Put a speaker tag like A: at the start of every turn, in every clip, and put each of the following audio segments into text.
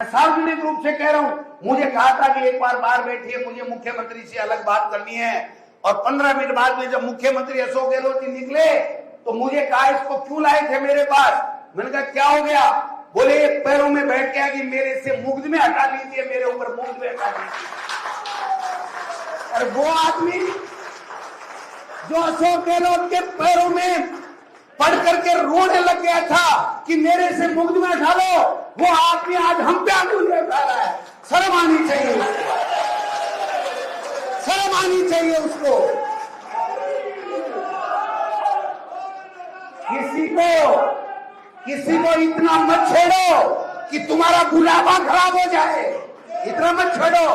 A: सार्वजनिक रूप से कह रहा हूं, मुझे कहा था कि एक बार बाहर बैठिए, मुझे मुख्यमंत्री से अलग बात करनी है। और 15 मिनट बाद में जब मुख्यमंत्री अशोक गहलोत जी निकले तो मुझे कहा इसको क्यों लाए थे मेरे पास। मैंने कहा क्या हो गया? बोले पैरों में बैठ गया कि मेरे से मुकदमे हटा लीजिए, मेरे ऊपर मुकदमे हटा लीजिए। और वो आदमी जो अशोक गहलोत के पैरों में पढ़ करके रोने लग गया था कि मेरे से मुकदमे हटा लो, वो आदमी आज हम पे अंगुलियां उठा रहा है। शर्म आनी चाहिए उसको, शर्म आनी चाहिए उसको। किसी को इतना मत छेड़ो कि तुम्हारा बुलावा खराब हो जाए, इतना मत छेड़ो।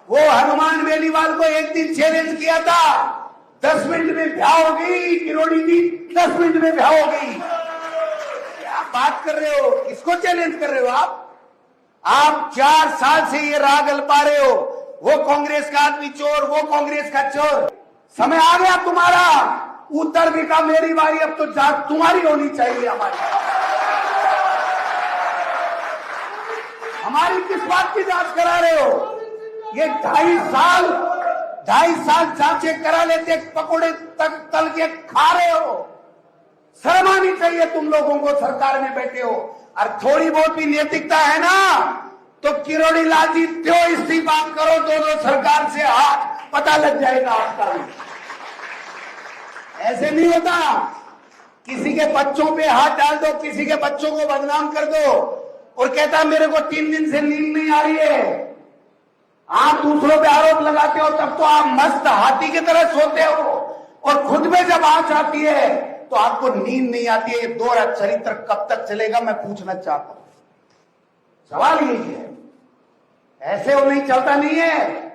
A: वो हनुमान बेनीवाल को एक दिन चैलेंज किया था, 10 मिनट में ब्याह हो गई किरोड़ी जी, 10 मिनट में ब्याह हो गई। क्या बात कर रहे हो? किसको चैलेंज कर रहे हो आप 4 साल से ये राग गलपा रहे हो, वो कांग्रेस का आदमी चोर, वो कांग्रेस का चोर। समय आ गया तुम्हारा उतरने का, मेरी बारी अब तो जांच तुम्हारी होनी चाहिए। हमारी किस बात की जांच करा रहे हो? ये 2.5 साल जांचें करा लेते, पकोड़े तक तल के खा रहे हो। शर्म आनी चाहिए तुम लोगों को, सरकार में बैठे हो। और थोड़ी बहुत भी नैतिकता है ना तो किरोड़ी लाल जी क्यों इस्तीफा करो, दोनों सरकार से हाथ पता लग जाएगा आपका भी। ऐसे नहीं होता, किसी के बच्चों पे हाथ डाल दो, किसी के बच्चों को बदनाम कर दो और कहता मेरे को 3 दिन से नींद नहीं आ रही है। आप दूसरों पे आरोप लगाते हो तब तो आप मस्त हाथी की तरह सोते हो, और खुद में जब आंच आती है तो आपको नींद नहीं आती है। ये दोहरा चरित्र कब तक चलेगा, मैं पूछना चाहता हूं। सवाल यही है, ऐसे वो नहीं चलता नहीं है।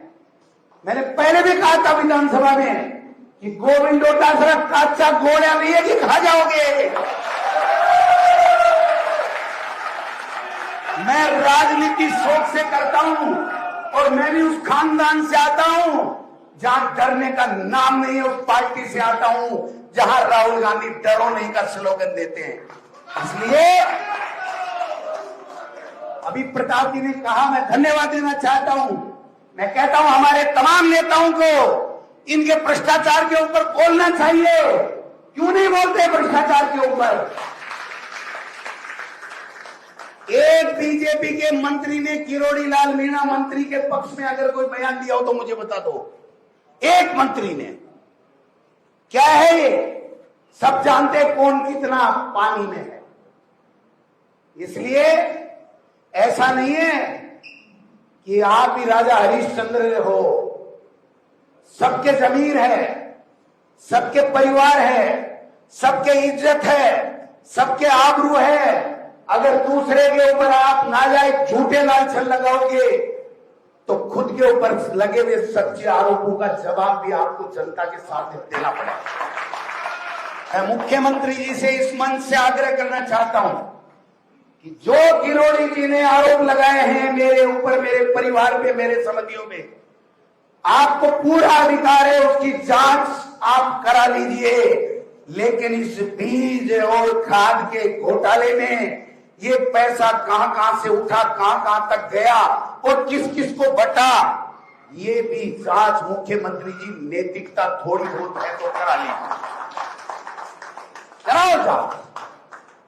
A: मैंने पहले भी कहा था विधानसभा में कि गोविंद डोटासरा कच्चा गोलियां नहीं है कि खा जाओगे। मैं राजनीति शौक से करता हूं और मैं भी उस खानदान से आता हूं जहां डरने का नाम नहीं है। उस पार्टी से आता हूं जहां राहुल गांधी डरो नहीं का स्लोगन देते हैं। इसलिए अभी प्रताप जी ने कहा, मैं धन्यवाद देना चाहता हूं। मैं कहता हूं हमारे तमाम नेताओं को इनके भ्रष्टाचार के ऊपर बोलना चाहिए। क्यों नहीं बोलते भ्रष्टाचार के ऊपर? एक बीजेपी के मंत्री ने, किरोड़ी लाल मीणा मंत्री के पक्ष में अगर कोई बयान दिया हो तो मुझे बता दो। एक मंत्री ने। क्या है ये? सब जानते कौन कितना पानी में है। इसलिए ऐसा नहीं है कि आप ही राजा हरिश्चंद्र हो। सबके जमीर है, सबके परिवार है, सबके इज्जत है, सबके आबरू है। अगर दूसरे के ऊपर आप नाजायज झूठे लांछन लगाओगे तो खुद के ऊपर लगे हुए सच्चे आरोपों का जवाब भी आपको जनता के साथ देना पड़ेगा। मैं मुख्यमंत्री जी से इस मंच से आग्रह करना चाहता हूं कि जो किरोड़ी जी ने आरोप लगाए हैं मेरे ऊपर, मेरे परिवार पे, मेरे संबंधियों में, आपको पूरा अधिकार है, उसकी जांच आप करा लीजिए। लेकिन इस बीज और खाद के घोटाले में ये पैसा कहां से उठा, कहां तक गया और किस किस को बटा, ये भी जांच मुख्यमंत्री जी, नैतिकता थोड़ी बहुत है तो करा लीजिए। कराओ जांच,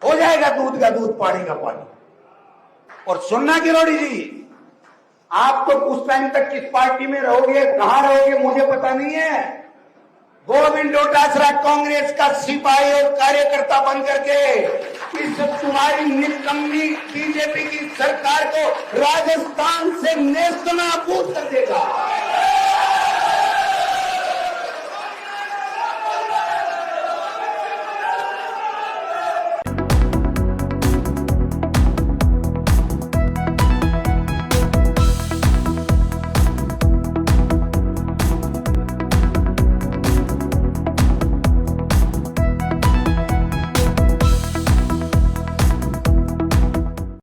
A: हो जाएगा दूध का दूध, पानी का पानी। और सुनना किरोड़ी जी, आप तो उस टाइम तक किस पार्टी में रहोगे, कहां रहोगे मुझे पता नहीं है। गोविंद डोटासरा कांग्रेस का सिपाही और कार्यकर्ता बन करके इस तुम्हारी निकम्मी बीजेपी की सरकार को राजस्थान से नेस्तनाबूद कर देगा।